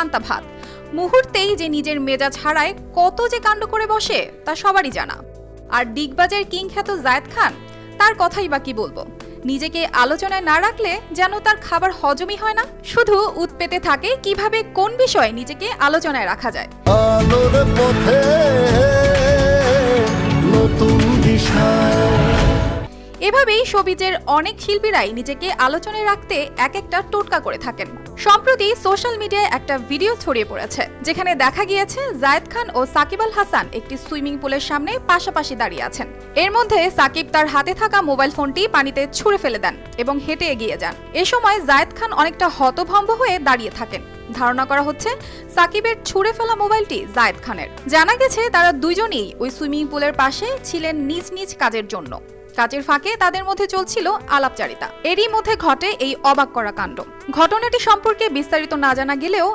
পান্তা ভাত। মুহূর্তেই যে নিজের মেজাজ হারায় কত যে কাণ্ড করে বসে তা সবারই জানা। আর ডিগবাজের কিং খ্যাত জায়েদ খান, তার কথাই বা কি বলবো। নিজেকে আলোচনায় না রাখলে যেন তার খাবার হজমই হয় না, শুধু উৎপেতে থাকে কিভাবে কোন বিষয়ে নিজেকে আলোচনায় রাখা যায়। আলোর পথে নতুন দিশা। এভাবেই শোবিজের অনেক শিল্পীরাই নিজেকে আলোচনায় রাখতে এক একটা টোটকা করে থাকেন। সম্প্রতি সোশ্যাল মিডিয়ায় একটা ভিডিও ছড়িয়ে পড়েছে, যেখানে দেখা গিয়েছে জায়েদ খান ও সাকিব আল হাসান একটি সুইমিং পুলের সামনে পাশাপাশি দাঁড়িয়ে আছেন। এর মধ্যে সাকিব তার হাতে থাকা মোবাইল ফোনটি পানিতে ছুঁড়ে ফেলে দেন এবং হেঁটে এগিয়ে যান। এ সময় জায়েদ খান অনেকটা হতভম্ব হয়ে দাঁড়িয়ে থাকেন। ধারণা করা হচ্ছে সাকিবের ছুঁড়ে ফেলা মোবাইলটি জায়েদ খানের। জানা গেছে তারা দুইজনেই ওই সুইমিং পুলের পাশে ছিলেন নিজ নিজ কাজের জন্য। কাজের ফাঁকে তাদের মধ্যে চলছিল আলাপচারিতা। এরই মধ্যে ঘটে এই অবাক করা কাণ্ড। ঘটনাটি সম্পর্কে বিস্তারিত না জানা গেলেও